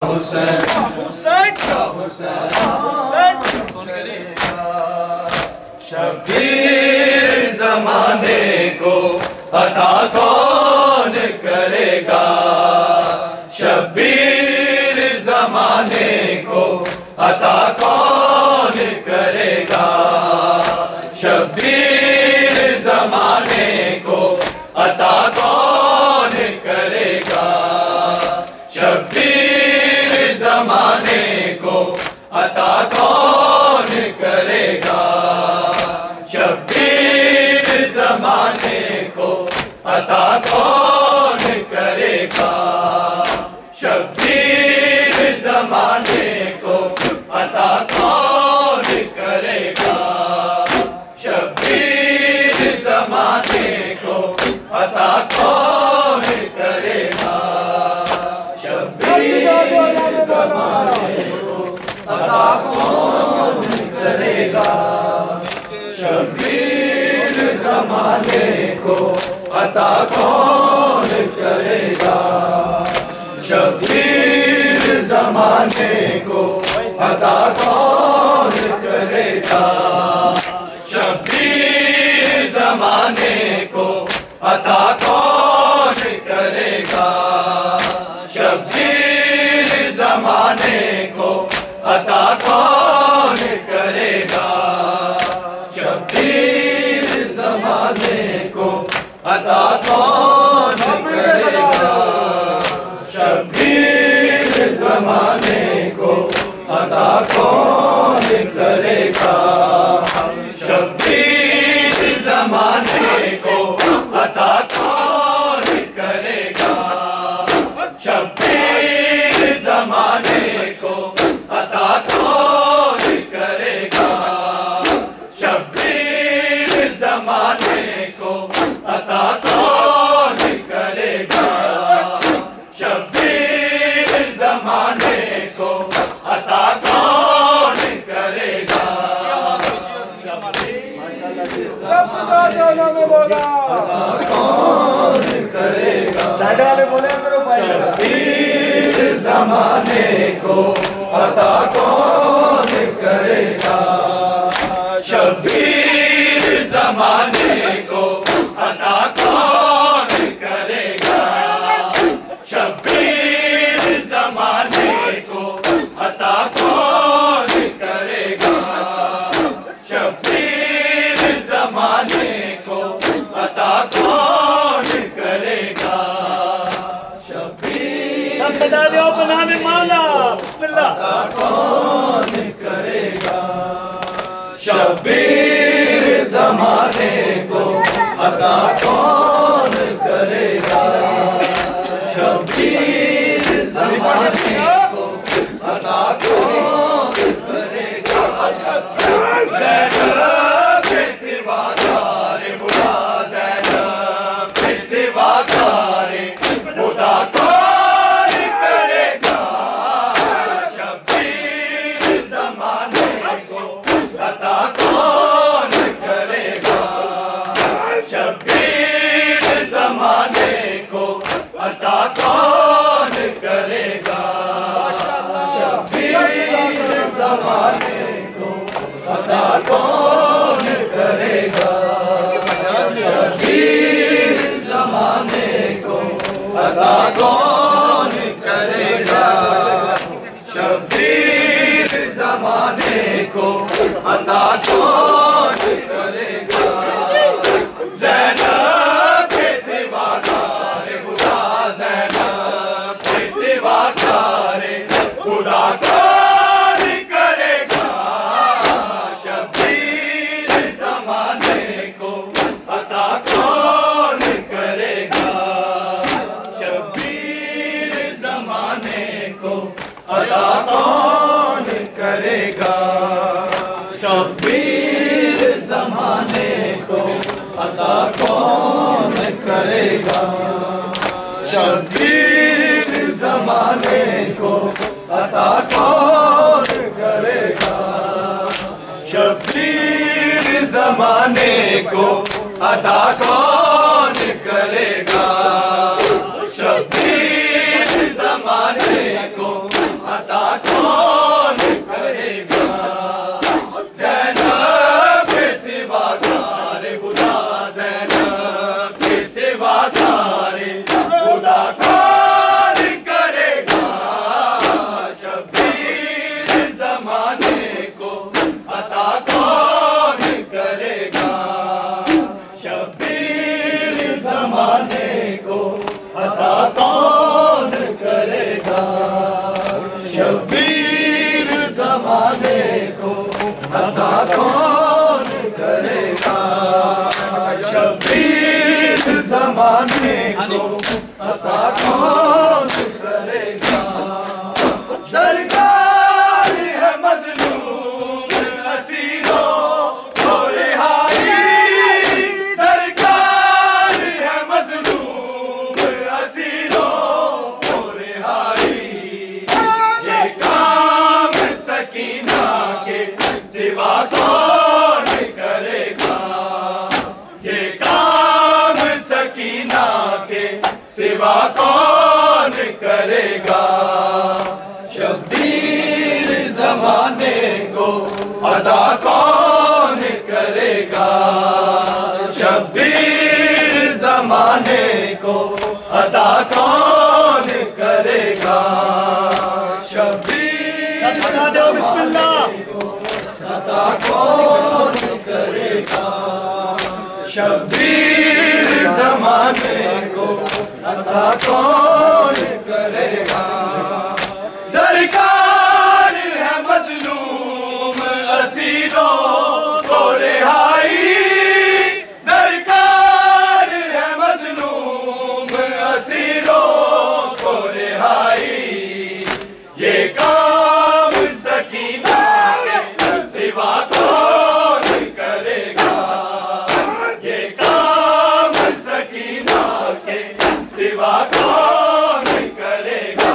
हुसैन हुसैन हुसैन शबीर ज़माने को अता कौन करेगा। शबीर ज़माने को अता कौन करेगा। शबीर ज़माने को अता कौन करेगा। शबीर ज़माने को अता कौन करेगा। शबीर ज़माने को अता कौन करेगा। शबीर ज़माने को अता कौन करेगा। शबीर ज़माने को अता कौन करेगा। शबीर ज़माने को अता कौन करेगा। शबीर ज़माने को अता कौन करेगा। शबीर ज़माने को अता कौन करेगा। शबीर ज़माने को अता कौन करेगा। शबीर ज़माने को अता कौन करेगा। शबीर ज़माने को अता कौन करेगा। शबीर ज़माने को अता कौन करेगा। शबीर ज़माने को अता कौन करेगा। शबीर ज़माने को अता कौन करेगा। शबीर ज़माने को अता कौन करेगा। शबीर ज़माने को अता कौन करेगा। कौन करेगा। शबीर ज़माने को अता कौन करेगा। शबीर ज़माने को अता कौन करेगा। शबीर ज़माने को अता कौन करेगा। शबीर ज़माने को अता कौन करेगा। शबीर बनाने माला बिस्मिल्लाह कौन करेगा। शबीर ज़माने को अता कौन करेगा। शबीर ज़माने को अता कौन करेगा। ज़ैनब के सिवा तारे खुदा, ज़ैनब के सिवा तारे खुदा कौन करेगा। शबीर ज़माने को अता कौन करेगा। शबीर ज़माने को अता कौन करेगा। शबीर ज़माने को अता कौन करेगा। शबीर ज़माने को अता कौन करेगा। शबीर ज़माने को अता कौन करेगा। ज़ैनब के सिवा तारे खुदा, ज़ैनब के सिवा तारे खुदा कौन करेगा। शबीर ज़माने को अता कौन करेगा। शबीर ज़माने को अता कौन करेगा। शबीर ज़माने को अता कौन करेगा। शबीर ज़माने को अता कौन करेगा। शबीर ज़माने को अता कौन करेगा। शबीर ज़माने को शब्बीर ज़माने को अता कौन करेगा। दरकार है मज़लूम असीरों को रिहाई, दरकार है मज़लूम असीरों को रिहाई। ये काम सकीना के सिवा कौन करेगा, ये काम सकीना के सिवा कौन करेगा। शब्बीर ज़माने को अदा कौन करेगा, शब्बीर ज़माने को अदा कौन करेगा। शब्बीर बिस्मिल्लाह अदा कौन करेगा, शब्बीर ज़माने को अदा कौन करेगा। दरकार है मज़लूम असीरों को रिहाई, दरकार है मज़लूम असीरों को रिहाई। ये काम सकीना के सिवा कौन करेगा, ये काम सकीना के सिवा कौन करेगा।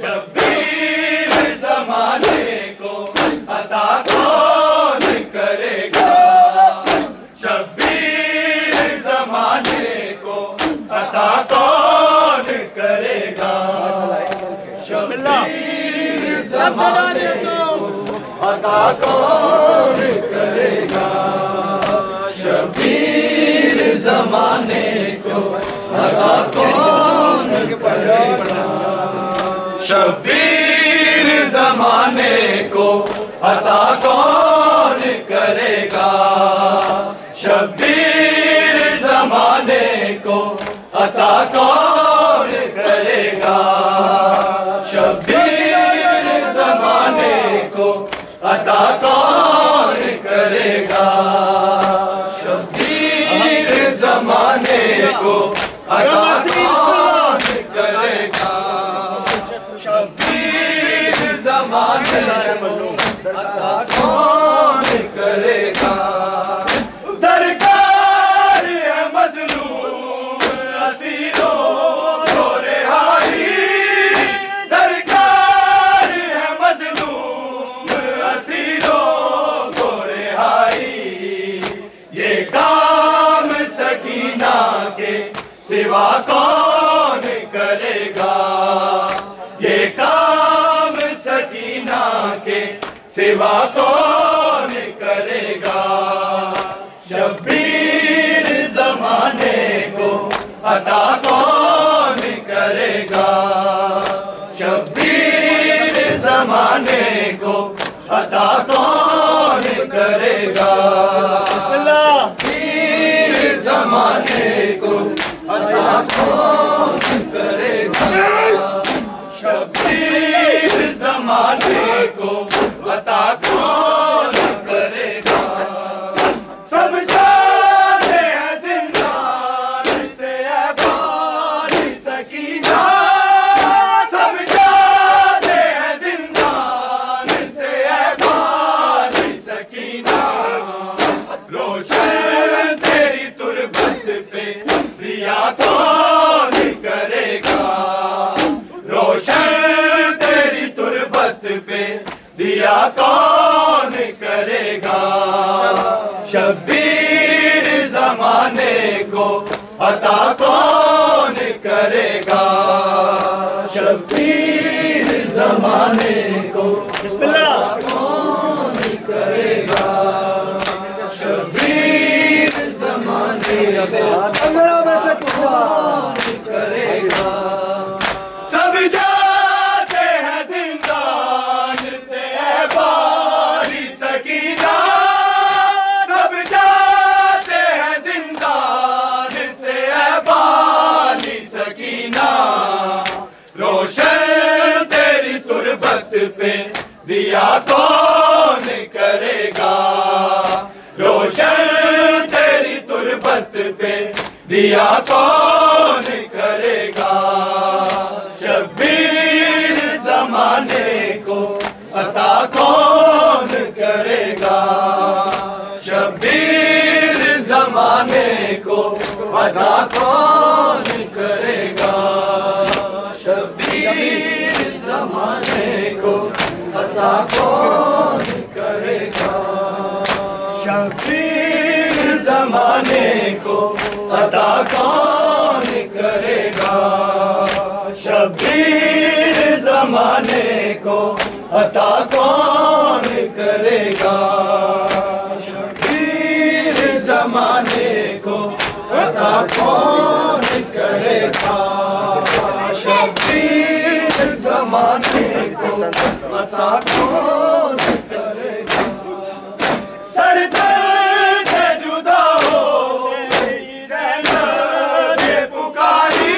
शब्बीर ज़माने को अता कौन करेगा, शब्बीर ज़माने को अता कौन करेगा। शब्बीर ज़माने को अता कौन करेगा, शब्बीर ज़माने को अता कौन करेगा। शब्बीर ज़माने को अता कौन करेगा, शब्बीर ज़माने को अता कौन करेगा। शब्बीर ज़माने को अता कौन करेगा, शब्बीर ज़माने को अता कौन करेगा। शब्बीर ज़माने को अता कौन करेगा। दरकार है मज़लूम असीरों को रिहाई, दरकार है मज़लूम असीरों को रिहाई। ये काम सकीना के सिवा कौन करेगा, ये काम सकीना के सिवा कौन करेगा। शब्बीर ज़माने को अता कौन करेगा, शब्बीर ज़माने को अता कौन करेगा। शब्बीर ज़माने को अता कौन करेगा, शब्बीर ज़माने को अता कौन करेगा। सब जाते हैं जिंदान से ऐ बारी सकीना, सब जाते हैं जिंदान से ऐ बारी सकीना। रोशन तेरी तुरबत पे दिया कौन करेगा, रोशन तेरी तुरबत पे दिया कौन करेगा। शब्बीर ज़माने को अता कौन करेगा, शब्बीर ज़माने को अता कौन करेगा। शब्बीर ज़माने को कौन करेगा। सब जाते हैं जिंदान से ऐ बारी सकीना, सब जाते हैं जिंदान से ऐ बारी सकीना। रोशन तेरी तुरबत पे दिया कौन करेगा, रोशन तेरी तुरबत दिया कौन करेगा, शब्बीर जमाने को अता कौन करेगा, शब्बीर जमाने को अता कौन करेगा, शब्बीर जमाने को अता कौन करेगा, शब्बीर जमाने को अता कौन करेगा, शब्बीर जमाने को अता कौन करेगा, शब्बीर जमाने को अता कौन करेगा, शब्बीर जमाने को अता कौन करेगा। सरदर्द से जुदा हो ज़ैनब ने पुकारी,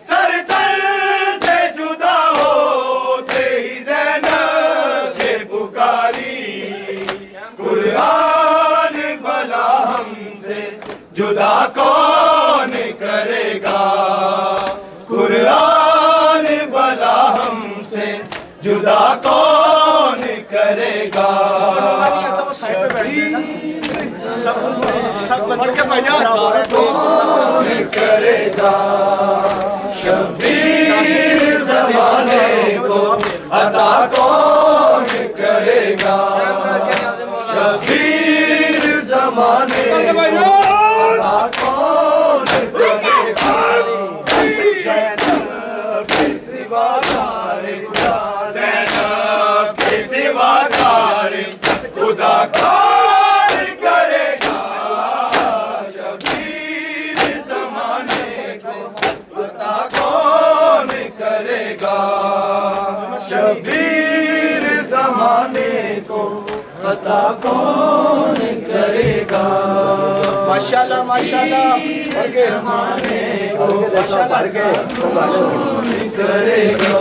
सरदर्द से जुदा होते ही ज़ैनब ने पुकारी, कुरान भला हमसे जुदा कौन करेगा, कुरान भला हमसे जुदा कौन करेगा, कौन करेगा, शब्बीर जमाने को अता कौन करेगा, शब्बीर जमाने को अता कौन करेगा, ज़ैनब के सिवा तारे खुदा, ज़ैनब के सिवा तारे खुदा कौन करेगा, शब्बीर जमाने को अता कौन करेगा, शब्बीर जमाने को अता कौन करेगा। माशाल्लाह माशाल्लाह, जमाने को करेगा,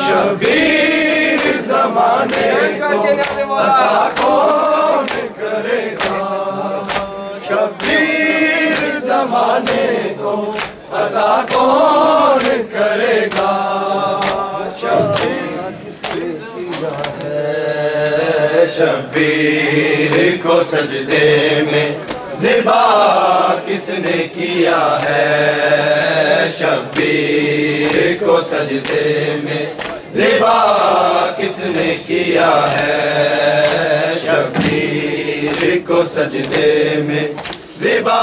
शब्बीर जमाने को अता कौन करेगा, शब्बीर जमाने को अता कौन करेगा, शब्बीर को सजदे में ज़िबा किसने किया है, शब्बीर को सजदे में ज़िबा किसने किया है, शब्बीर को सजदे में ज़िबा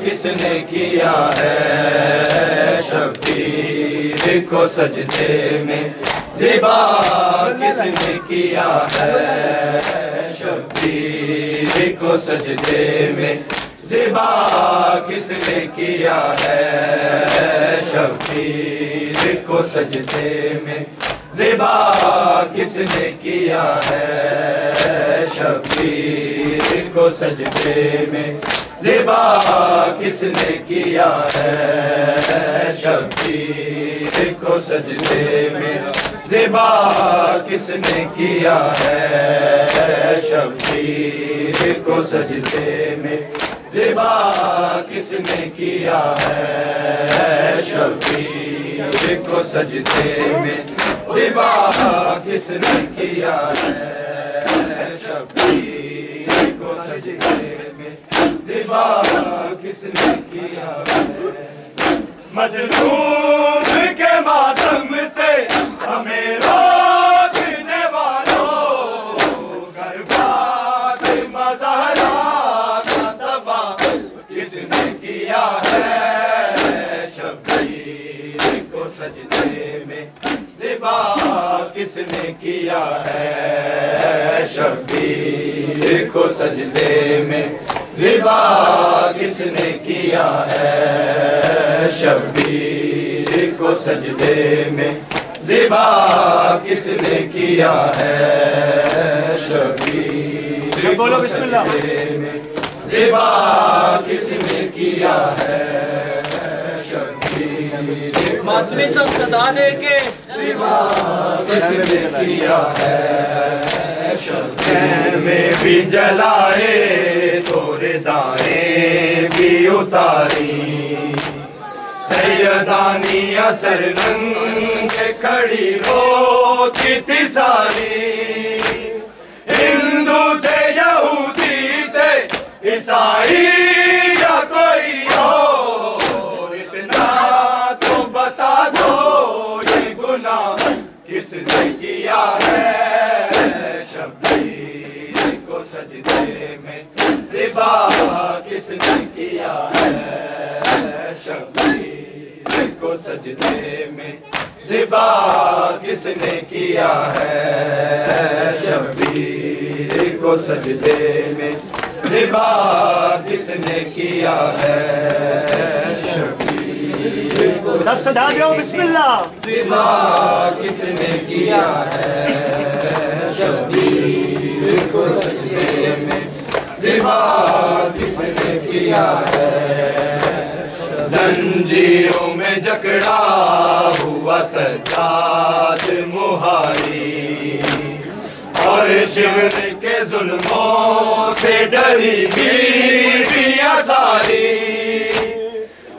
किसने किया है, शब्बीर को सजदे में ज़िबा किसने किया है, शब्बीर को सजदे में ज़िबा किसने किया है, शब्बीर को सजदे में ज़िबा किसने किया है, शब्बीर को सजदे में ज़िबा किसने किया है, शब्बीर को सजदे में ज़िबा किसने किया है, शब्बीर को सजदे में ज़िबा किसने किया है, शब्बीर को सजदे में ज़िबा किसने किया है, शब्बीर को सजदे में ज़िबा किसने किया है, मज़लूम के मातम से हमें रोकने वालों, घर फातिमा ज़हरा का तबा किसने किया है, शब्बीर को सजदे में ज़िबा किसने किया है, शब्बीर को सजदे में ज़िबा किसने किया है, शब्बीर को सजदे में ज़िबा किसने किया है, शब्बीर को सजदे में ज़िबा किसने किया है, शब्बीर मासवी सब सदा दे के ज़िबा किसने किया है, में भी जलाए तोरे दाएं भी उतारी सैयदानी असर नंगे खड़ी रोती थी सारी हिंदू थे यहूदी थे ईसाई या कोई और इतना तो बता दो ये गुनाह किसने किया है शब्बीर को सजदे में ज़िबा किसने किया है शब्बीर को सजदे में ज़िबा किसने किया है शब्बीर को सजदे में ज़िबा किसने किया है शब्बीर को सब सदा दो बिस्मिल्लाह ज़िबा किसने किया है शब्बीर को सजदे में ज़िबा किसने किया है जंजीरों में जकड़ा हुआ सज्जाद मुहारी और शिवर के जुल्मों से डरी बीवियां सारी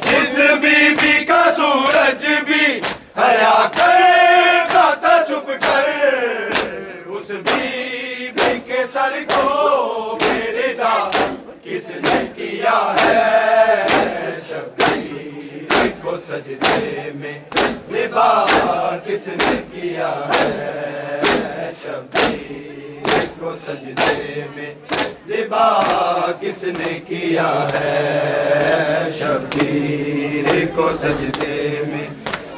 जिस बीबी का सूरज भी हया करता था छुप कर उस बीबी के सर को मेरे दा किसने किया है शब्बीर को सजदे में ज़िबा किसने किया है शब्बीर को सजदे में ज़िबा किसने किया है शब्बीर को सजदे में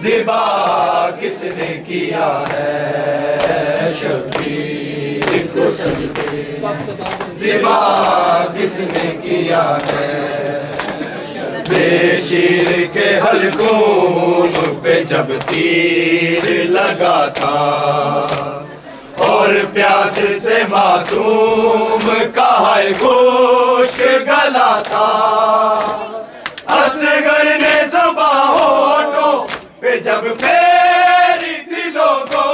ज़िबा किसने किया है शब्बीर को सजदे ज़िबा किसने किया है बेशीर के हलकून पे जब तीर लगा था और प्यास से मासूम का है गोश्त गला था असगर ने ज़बां होठों पे जब फेरी थी लोगों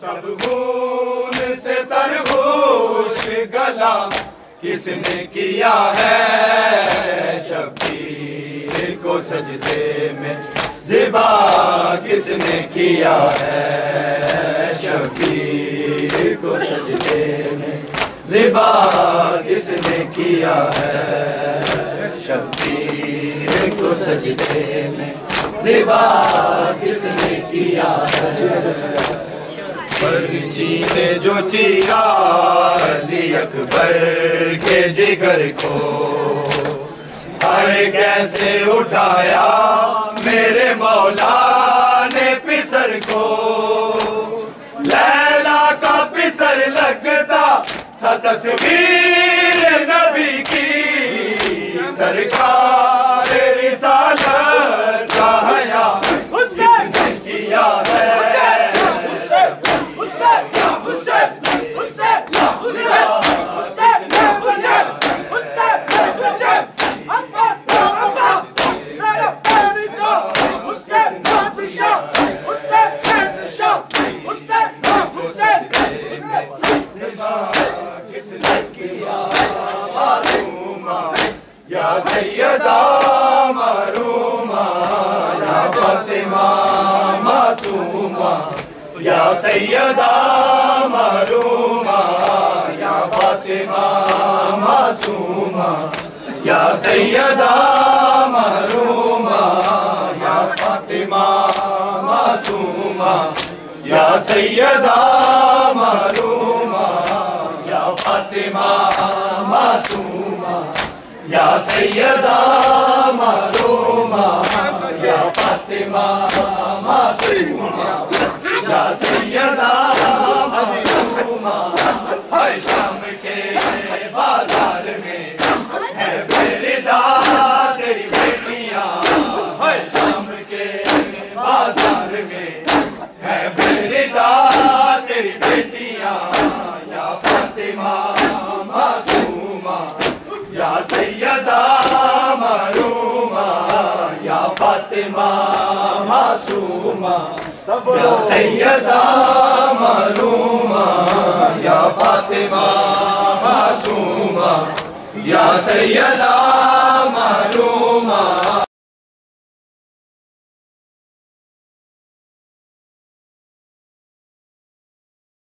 तब खून से तरगोश गला किसने किया है शब्बीर को सजदे में ज़िबा किसने किया है शब्बीर को सजदे में ज़िबा किसने किया है शब्बीर को सजदे में ज़िबा किसने किया है पर्ची ने जो चीरा अली अकबर के जिगर को आए कैसे उठाया मेरे मौला ने पिसर को लैला का पिसर लगता था तस्वीर नबी की सरकार रिसालत का हया किसने किया है या सैयदा मरूमा या फातिमा मासूमा या सैयदा मरूमा या फातिमा मासूमा या सैयदा मरूमा या फातिमा मासूमा या सैयदा मरूमा या फातिमा मासूमा या सैयदा मरूमा या फातिमा मासूमा या सैयदा मरूमा है शाम के बाजार में है बेरिदा तेरी बेटियां है शाम के बाजार में है बेरिदा तेरी बेटियां या फातिमा मासूमा या सैयदा मरूमा या फातिमा मासूमा या सैयदा मासूमा या फातिमा मासूमा या सैयदा मासूमा